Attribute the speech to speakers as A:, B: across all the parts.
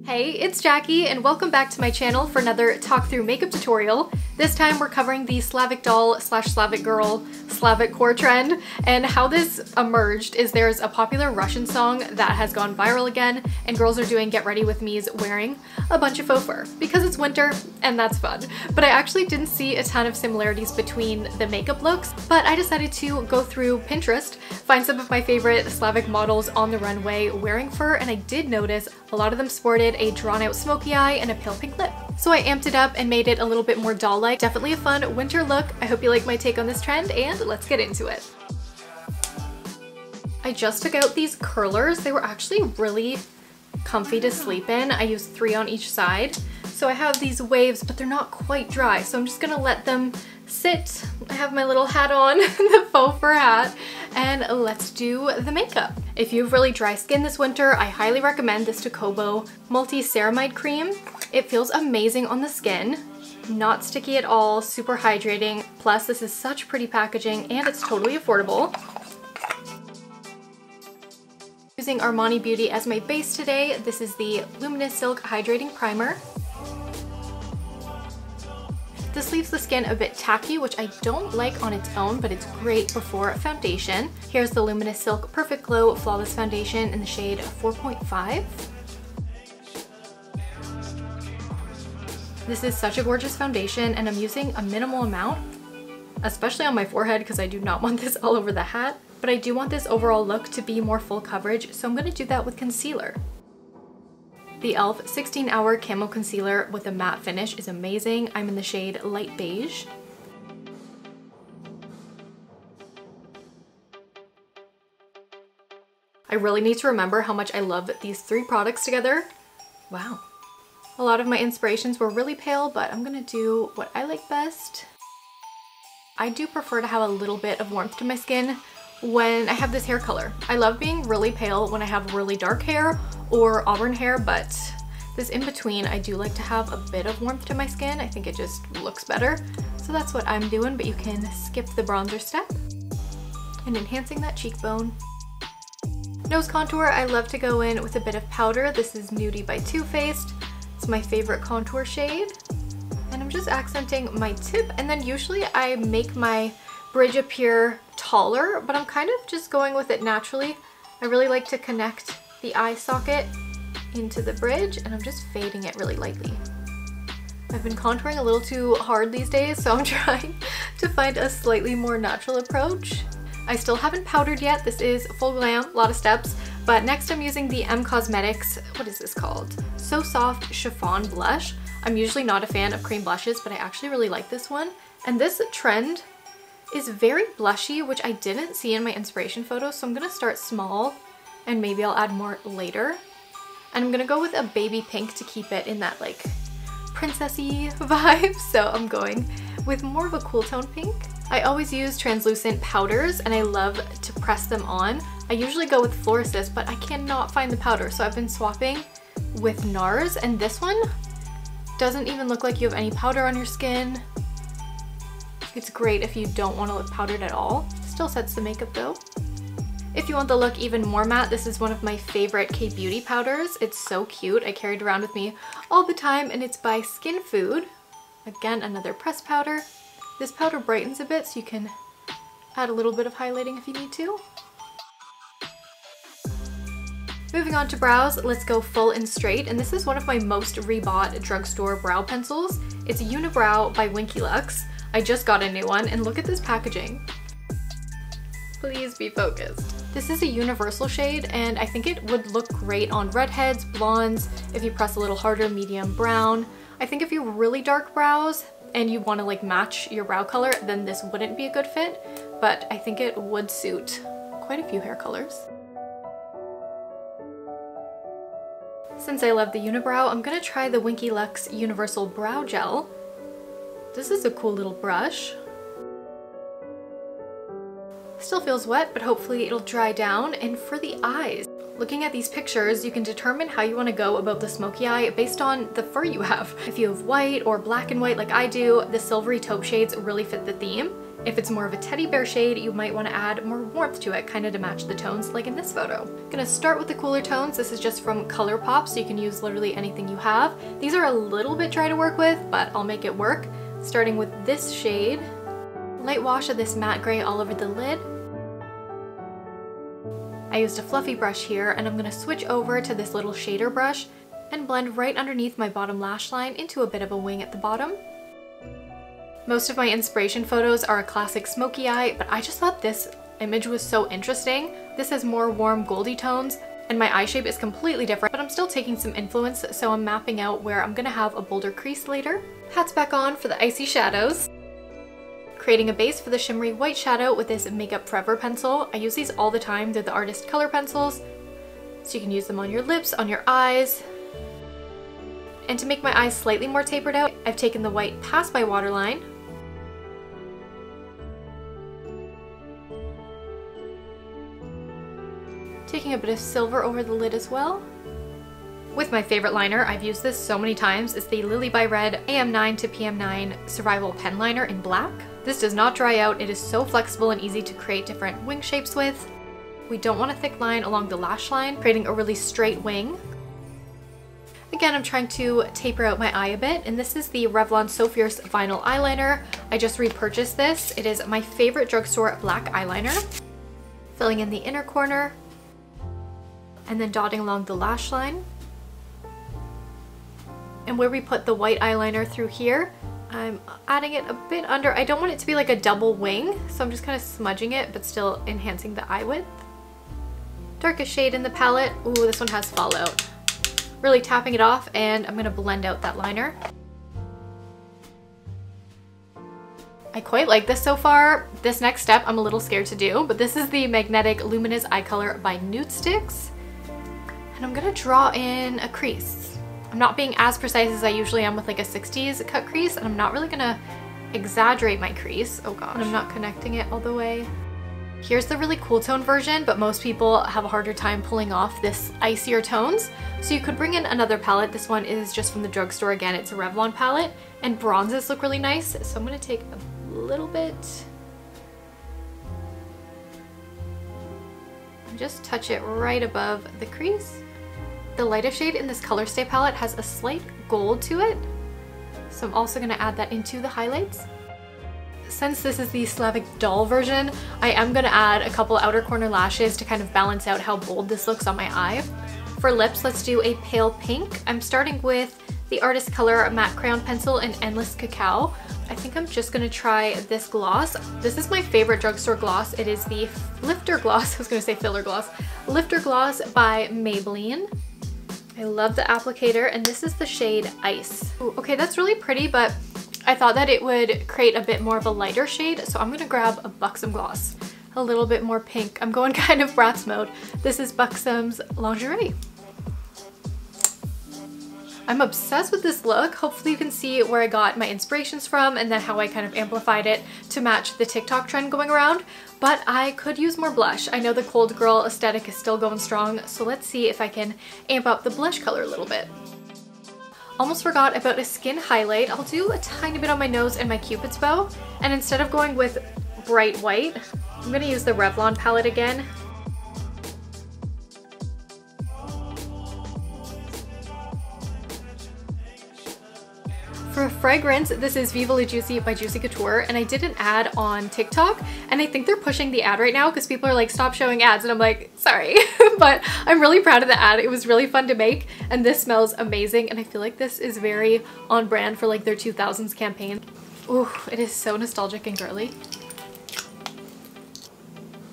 A: Hey, it's Jackie and welcome back to my channel for another talk through makeup tutorial. This time we're covering the Slavic doll / Slavic girl Slavic core trend, and how this emerged is there's a popular Russian song that has gone viral again and girls are doing get ready with me's wearing a bunch of faux fur because it's winter and that's fun. But I actually didn't see a ton of similarities between the makeup looks, but I decided to go through Pinterest, find some of my favorite Slavic models on the runway wearing fur, and I did notice a lot of them sported a drawn out smoky eye and a pale pink lip. So I amped it up and made it a little bit more doll-like. Definitely a fun winter look. I hope you like my take on this trend and let's get into it. I just took out these curlers. They were actually really comfy to sleep in. I used 3 on each side. So I have these waves, but they're not quite dry. So I'm just gonna let them sit. I have my little hat on, the faux fur hat, and let's do the makeup. If you have really dry skin this winter, I highly recommend this Tocobo Multi-Ceramide Cream. It feels amazing on the skin, not sticky at all, super hydrating. Plus, this is such pretty packaging and it's totally affordable. Using Armani Beauty as my base today, this is the Luminous Silk Hydrating Primer. This leaves the skin a bit tacky, which I don't like on its own, but it's great before foundation. Here's the Luminous Silk Perfect Glow Flawless Foundation in the shade 4.5. This is such a gorgeous foundation and I'm using a minimal amount, especially on my forehead because I do not want this all over the hat, but I do want this overall look to be more full coverage, so I'm going to do that with concealer. The e.l.f. 16-Hour Camo Concealer with a matte finish is amazing. I'm in the shade Light Beige. I really need to remember how much I love these 3 products together. Wow. A lot of my inspirations were really pale, but I'm gonna do what I like best. I do prefer to have a little bit of warmth to my skin when I have this hair color. I love being really pale when I have really dark hair or auburn hair, but this in between, I do like to have a bit of warmth to my skin. I think it just looks better. So that's what I'm doing, but you can skip the bronzer step. And enhancing that cheekbone. Nose contour, I love to go in with a bit of powder. This is Nudie by Too Faced. It's my favorite contour shade. And I'm just accenting my tip, and then usually I make my bridge appear taller, but I'm kind of just going with it naturally. I really like to connect the eye socket into the bridge, and I'm just fading it really lightly. I've been contouring a little too hard these days, so I'm trying to find a slightly more natural approach. I still haven't powdered yet. This is full glam, a lot of steps, but next I'm using the M Cosmetics, what is this called? So Soft Chiffon Blush. I'm usually not a fan of cream blushes, but I actually really like this one. And this trend is very blushy, which I didn't see in my inspiration photos, so I'm gonna start small and maybe I'll add more later. And I'm gonna go with a baby pink to keep it in that like princessy vibe, so I'm going with more of a cool tone pink. I always use translucent powders and I love to press them on. I usually go with Floor Assist, but I cannot find the powder, so I've been swapping with NARS, and this one doesn't even look like you have any powder on your skin. It's great if you don't want to look powdered at all. Still sets the makeup though. If you want the look even more matte, this is one of my favorite K-Beauty powders. It's so cute. I carry it around with me all the time, and it's by Skin Food. Again, another pressed powder. This powder brightens a bit, so you can add a little bit of highlighting if you need to. Moving on to brows, let's go full and straight, and this is one of my most rebought drugstore brow pencils. It's Unibrow by Winky Lux. I just got a new one, and look at this packaging. Please be focused. This is a universal shade, and I think it would look great on redheads, blondes, if you press a little harder, medium brown. I think if you have really dark brows and you want to like match your brow color, then this wouldn't be a good fit, but I think it would suit quite a few hair colors. Since I love the unibrow, I'm gonna try the Winky Lux Universal Brow Gel. This is a cool little brush. Still feels wet, but hopefully it'll dry down. And for the eyes, looking at these pictures, you can determine how you want to go about the smoky eye based on the fur you have. If you have white or black and white like I do, the silvery taupe shades really fit the theme. If it's more of a teddy bear shade, you might want to add more warmth to it, kind of to match the tones like in this photo. I'm gonna start with the cooler tones. This is just from ColourPop, so you can use literally anything you have. These are a little bit dry to work with, but I'll make it work. Starting with this shade. Light wash of this matte gray all over the lid. I used a fluffy brush here, and I'm gonna switch over to this little shader brush and blend right underneath my bottom lash line into a bit of a wing at the bottom. Most of my inspiration photos are a classic Smokey Eye, but I just thought this image was so interesting. This has more warm goldy tones, and my eye shape is completely different, but I'm still taking some influence, so I'm mapping out where I'm gonna have a bolder crease later. Hats back on for the icy shadows. Creating a base for the shimmery white shadow with this Makeup Forever pencil. I use these all the time. They're the artist color pencils, so you can use them on your lips, on your eyes. And to make my eyes slightly more tapered out, I've taken the white Pass By waterline, taking a bit of silver over the lid as well. With my favorite liner, I've used this so many times, it's the Lily by Red AM9 to PM9 Survival Pen Liner in black. This does not dry out, it is so flexible and easy to create different wing shapes with. We don't want a thick line along the lash line, creating a really straight wing. Again, I'm trying to taper out my eye a bit, and this is the Revlon So Fierce Vinyl Eyeliner. I just repurchased this. It is my favorite drugstore black eyeliner. Filling in the inner corner, and then dotting along the lash line. And where we put the white eyeliner through here, I'm adding it a bit under. I don't want it to be like a double wing, so I'm just kind of smudging it, but still enhancing the eye width. Darkest shade in the palette. Ooh, this one has fallout. Really tapping it off, and I'm gonna blend out that liner. I quite like this so far. This next step I'm a little scared to do, but this is the Magnetic Luminous Eye Color by Nude Sticks. And I'm gonna draw in a crease. I'm not being as precise as I usually am with like a 60s cut crease, and I'm not really gonna exaggerate my crease. Oh gosh. And I'm not connecting it all the way. Here's the really cool tone version, but most people have a harder time pulling off this icier tones. So you could bring in another palette. This one is just from the drugstore again. It's a Revlon palette, and bronzes look really nice. So I'm gonna take a little bit and just touch it right above the crease. The lightest shade in this Color Stay palette has a slight gold to it, so I'm also going to add that into the highlights. Since this is the Slavic doll version, I am going to add a couple outer corner lashes to kind of balance out how bold this looks on my eye. For lips, let's do a pale pink. I'm starting with the Artist Color Matte Crayon Pencil in Endless Cacao. I think I'm just going to try this gloss. This is my favorite drugstore gloss. It is the Lifter Gloss, I was going to say filler gloss, Lifter Gloss by Maybelline. I love the applicator, and this is the shade Ice. Ooh, okay, that's really pretty, but I thought that it would create a bit more of a lighter shade, so I'm gonna grab a Buxom gloss. A little bit more pink. I'm going kind of Bratz mode. This is Buxom's Lingerie. I'm obsessed with this look. Hopefully you can see where I got my inspirations from and then how I kind of amplified it to match the TikTok trend going around. But I could use more blush. I know the cold girl aesthetic is still going strong, so let's see if I can amp up the blush color a little bit. Almost forgot about a skin highlight. I'll do a tiny bit on my nose and my Cupid's bow, and instead of going with bright white, I'm gonna use the Revlon palette again. For fragrance, this is Viva La Juicy by Juicy Couture, and I did an ad on TikTok, and I think they're pushing the ad right now because people are like, stop showing ads, and I'm like, sorry. But I'm really proud of the ad. It was really fun to make, and this smells amazing, and I feel like this is very on brand for like their 2000s campaign. Ooh, it is so nostalgic and girly.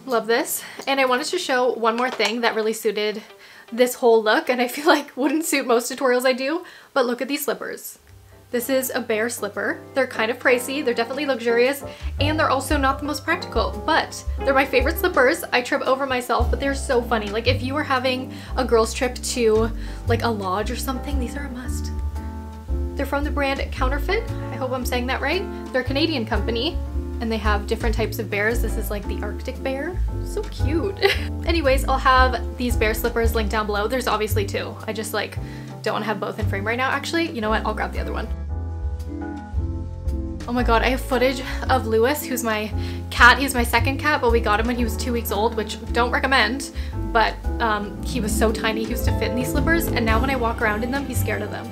A: Love this. And I wanted to show one more thing that really suited this whole look, and I feel like wouldn't suit most tutorials I do, but look at these slippers. This is a bear slipper. They're kind of pricey, they're definitely luxurious, and they're also not the most practical, but they're my favorite slippers. I trip over myself, but they're so funny. Like if you were having a girls trip to like a lodge or something, these are a must. They're from the brand Konterfeit. I hope I'm saying that right. They're a Canadian company, and they have different types of bears. This is like the Arctic bear. So cute. Anyways, I'll have these bear slippers linked down below. There's obviously two. I just like don't want to have both in frame right now. Actually, you know what? I'll grab the other one. Oh my god, I have footage of Lewis, who's my cat. He's my second cat, but we got him when he was 2 weeks old, which don't recommend, but he was so tiny he used to fit in these slippers, and now when I walk around in them, he's scared of them.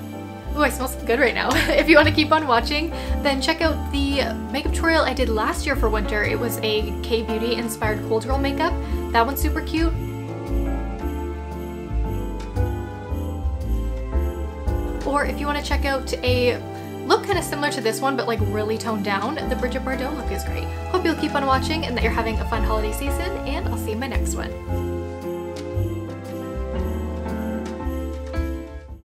A: Ooh, I smell so good right now. If you want to keep on watching, then check out the makeup tutorial I did last year for winter. It was a K-beauty inspired cold girl makeup. That one's super cute. Or if you want to check out a look kind of similar to this one, but like really toned down, the Bridget Bardot look is great. Hope you'll keep on watching and that you're having a fun holiday season, and I'll see you in my next one.